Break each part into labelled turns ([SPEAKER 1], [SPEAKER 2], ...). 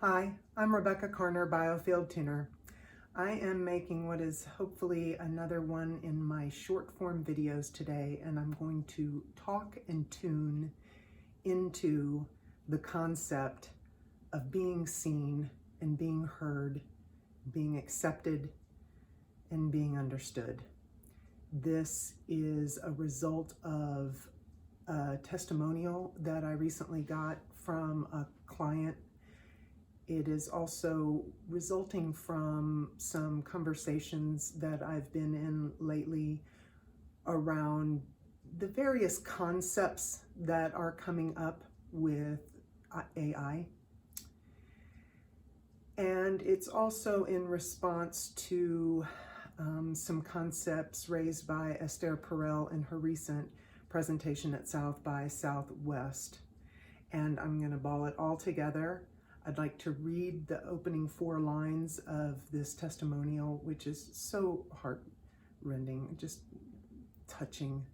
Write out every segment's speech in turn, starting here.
[SPEAKER 1] Hi, I'm Rebecca Carner, Biofield Tuner. I am making what is hopefully another one in my short form videos today, and I'm going to talk and tune into the concept of being seen and being heard, being accepted, and being understood. This is a result of a testimonial that I recently got from a client. It is also resulting from some conversations that I've been in lately around the various concepts that are coming up with AI. And it's also in response to some concepts raised by Esther Perel in her recent presentation at South by Southwest. And I'm going to ball it all together. I'd like to read the opening 4 lines of this testimonial, which is so heart-rending, just touching.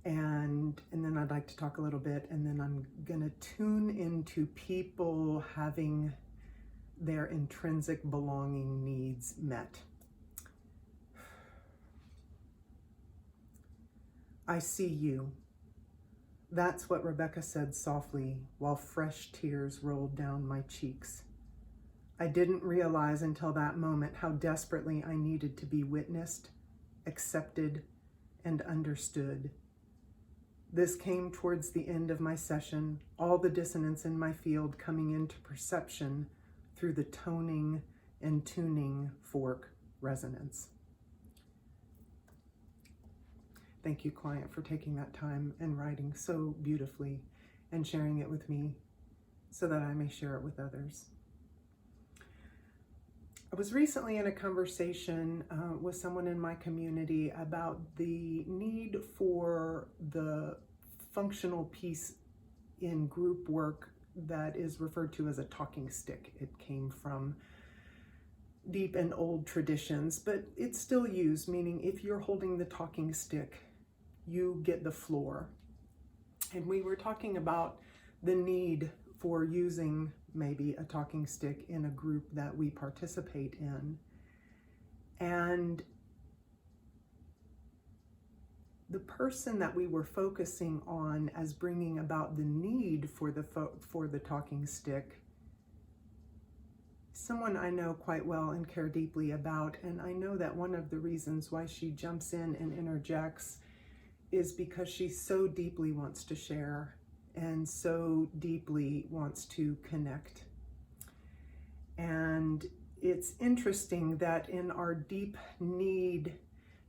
[SPEAKER 1] And then I'd like to talk a little bit, and then I'm going to tune into people having their intrinsic belonging needs met. I see you. That's what Rebecca said softly while fresh tears rolled down my cheeks. I didn't realize until that moment how desperately I needed to be witnessed, accepted, and understood. This came towards the end of my session, all the dissonance in my field coming into perception through the toning and tuning fork resonance. Thank you, client, for taking that time and writing so beautifully and sharing it with me so that I may share it with others. I was recently in a conversation with someone in my community about the need for the functional piece in group work that is referred to as a talking stick. It came from deep and old traditions, but it's still used, meaning if you're holding the talking stick, you get the floor. And we were talking about the need for using maybe a talking stick in a group that we participate in. And the person that we were focusing on as bringing about the need for the talking stick, someone I know quite well and care deeply about, and I know that one of the reasons why she jumps in and interjects is because she so deeply wants to share and so deeply wants to connect. And it's interesting that in our deep need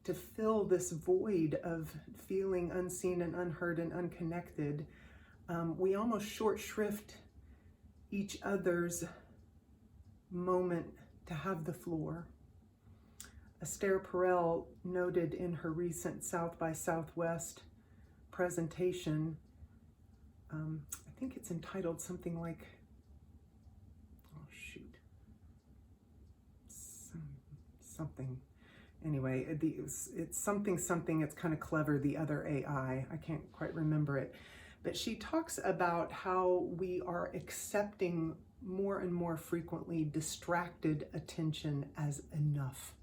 [SPEAKER 1] to fill this void of feeling unseen and unheard and unconnected, we almost short shrift each other's moment to have the floor. Esther Perel noted in her recent South by Southwest presentation, I think it's entitled something like, something. Anyway, it's something, it's kind of clever, the other AI. I can't quite remember it. But she talks about how we are accepting more and more frequently distracted attention as enough.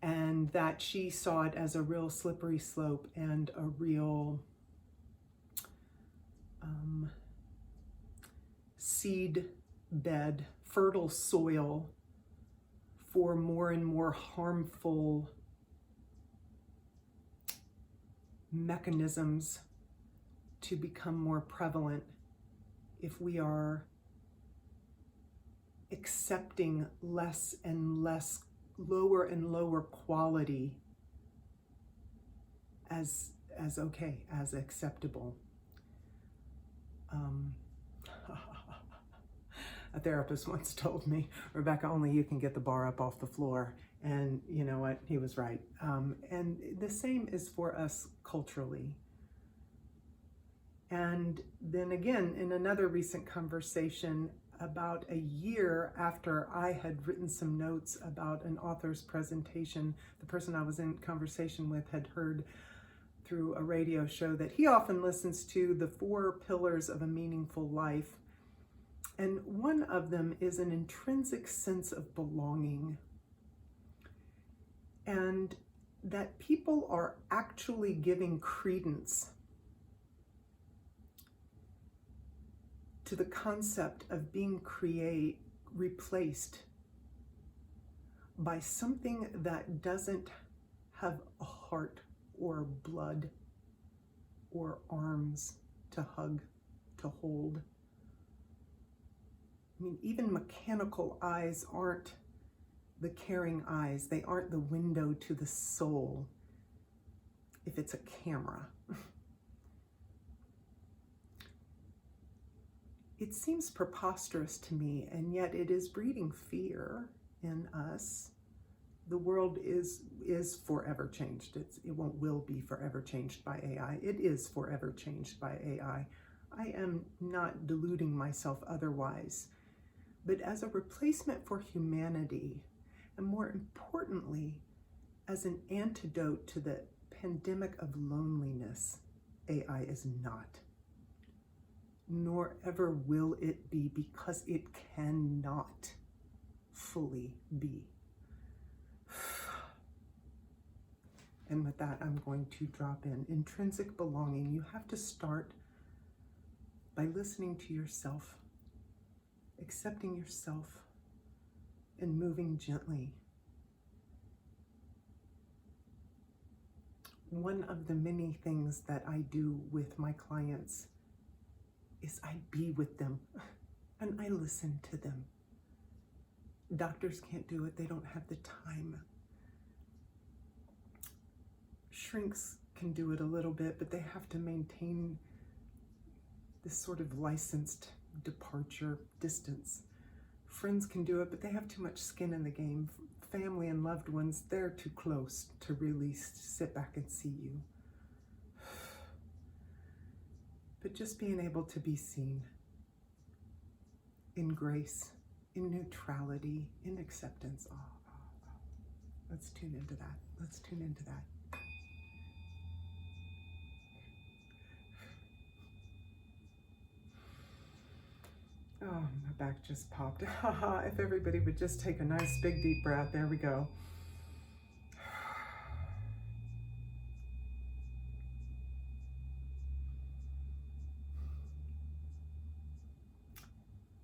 [SPEAKER 1] And that she saw it as a real slippery slope and a real seed bed, fertile soil for more and more harmful mechanisms to become more prevalent if we are accepting less and less, lower and lower quality as okay, as acceptable. A therapist once told me, Rebecca, only you can get the bar up off the floor. And you know what? He was right. And the same is for us culturally. And then again, in another recent conversation, about a year after I had written some notes about an author's presentation, the person I was in conversation with had heard through a radio show that he often listens to, the 4 pillars of a meaningful life. And one of them is an intrinsic sense of belonging. And that people are actually giving credence to the concept of being replaced by something that doesn't have a heart or blood or arms to hug, to hold. I mean, even mechanical eyes aren't the caring eyes. They aren't the window to the soul if it's a camera. It seems preposterous to me, and yet it is breeding fear in us. The world is forever changed. It will be forever changed by AI. It is forever changed by AI. I am not deluding myself otherwise. But as a replacement for humanity, and more importantly, as an antidote to the pandemic of loneliness, AI is not. Nor ever will it be, because it cannot fully be. And with that, I'm going to drop in intrinsic belonging. You have to start by listening to yourself, accepting yourself, and moving gently. One of the many things that I do with my clients is I be with them and I listen to them. Doctors can't do it. They don't have the time. Shrinks can do it a little bit, but they have to maintain this sort of licensed departure distance. Friends can do it, but they have too much skin in the game. Family and loved ones, they're too close to really sit back and see you. But just being able to be seen in grace, in neutrality, in acceptance. Let's tune into that. Let's tune into that. Oh, my back just popped. If everybody would just take a nice big deep breath. There we go.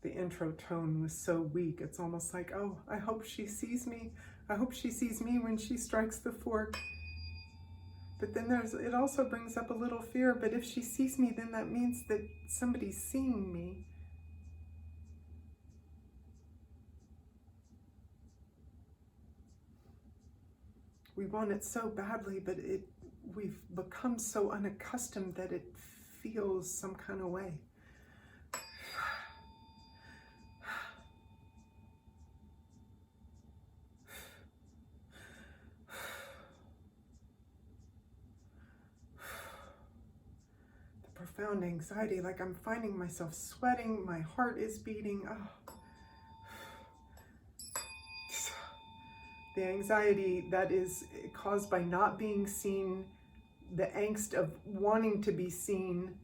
[SPEAKER 1] The intro tone was so weak. It's almost like, oh, I hope she sees me. I hope she sees me when she strikes the fork. But then it also brings up a little fear. But if she sees me, then that means that somebody's seeing me. We want it so badly, but we've become so unaccustomed that it feels some kind of way. The profound anxiety, like I'm finding myself sweating, my heart is beating. Oh. The anxiety that is caused by not being seen, the angst of wanting to be seen,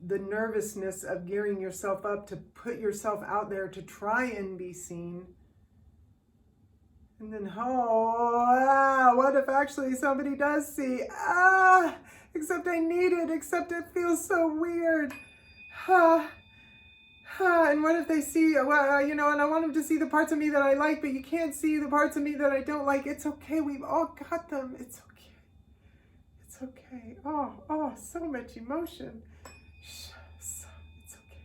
[SPEAKER 1] the nervousness of gearing yourself up to put yourself out there to try and be seen. And then, what if actually somebody does see? Except I need it, except it feels so weird. And what if they see, and I want them to see the parts of me that I like, but you can't see the parts of me that I don't like. It's okay. We've all got them. It's okay. It's okay. Oh, so much emotion. It's okay.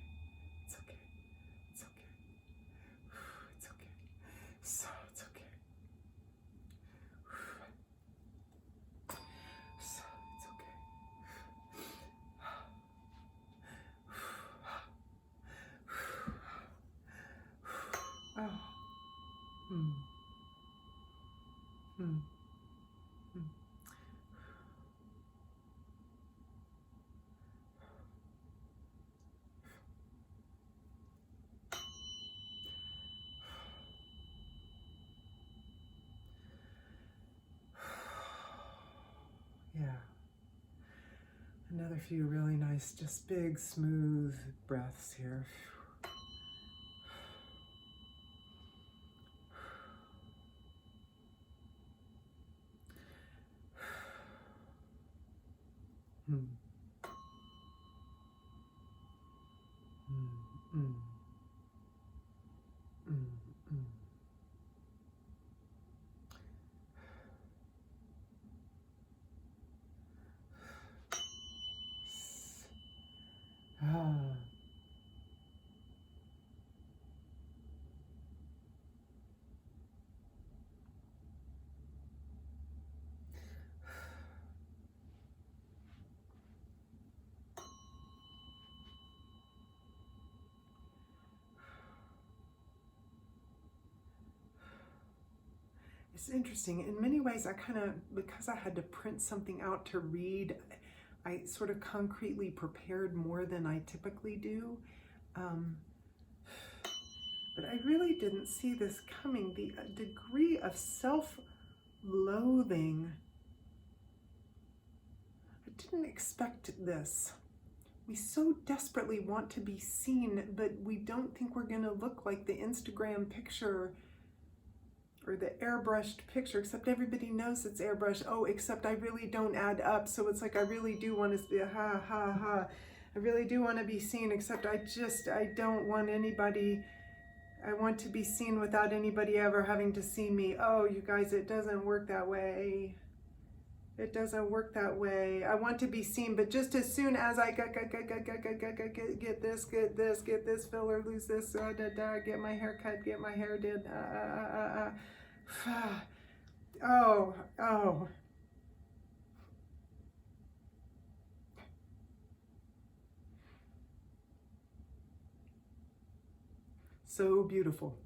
[SPEAKER 1] It's okay. It's okay. It's okay. So it's okay. So it's okay. Another few really nice, just big, smooth breaths here. Mm. Mm. Mm. Mm. Mm. Ah. It's interesting. In many ways, I kind of, because I had to print something out to read, I sort of concretely prepared more than I typically do. But I really didn't see this coming. The degree of self-loathing, I didn't expect this. We so desperately want to be seen, but we don't think we're going to look like the Instagram picture or the airbrushed picture, except everybody knows it's airbrushed. Oh, except I really don't add up. So it's like, I really do want to be, ha, ha, ha. I really do want to be seen, except I don't want anybody, I want to be seen without anybody ever having to see me. Oh, you guys, it doesn't work that way. It doesn't work that way. I want to be seen, but just as soon as I get this filler, lose this, get my hair cut, get my hair did, oh. So beautiful.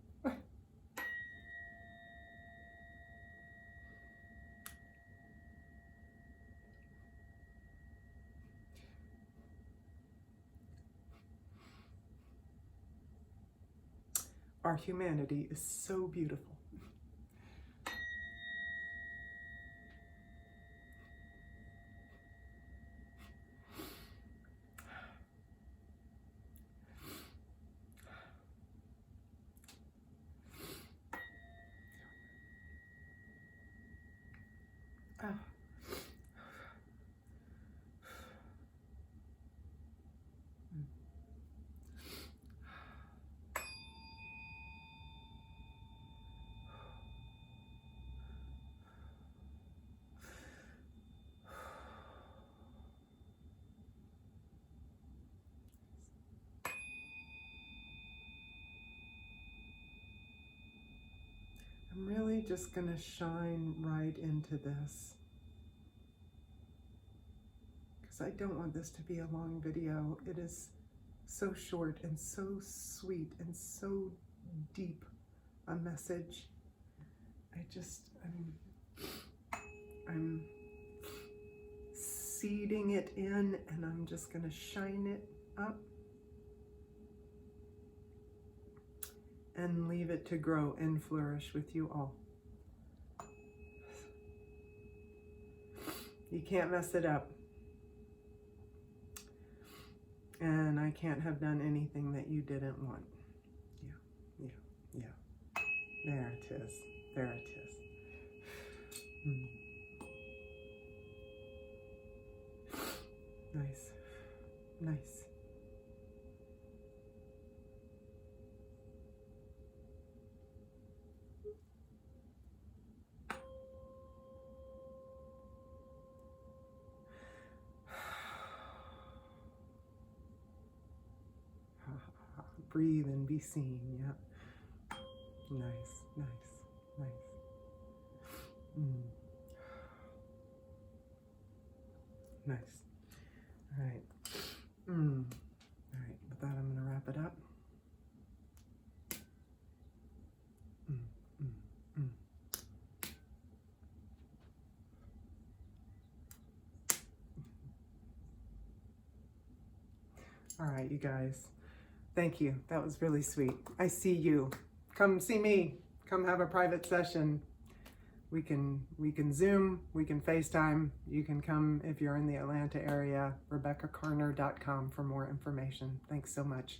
[SPEAKER 1] Our humanity is so beautiful. Oh. I'm really just going to shine right into this, because I don't want this to be a long video. It is so short and so sweet and so deep a message. I'm seeding it in, and I'm just going to shine it up and leave it to grow and flourish with you all. You can't mess it up. And I can't have done anything that you didn't want. Yeah. There it is. There it is. Nice. Nice. Breathe and be seen. Yep. Nice. Nice. All right. All right. With that, I'm going to wrap it up. All right, you guys. Thank you. That was really sweet. I see you. Come see me. Come have a private session. We can Zoom, we can FaceTime. You can come if you're in the Atlanta area, RebeccaKarner.com for more information. Thanks so much.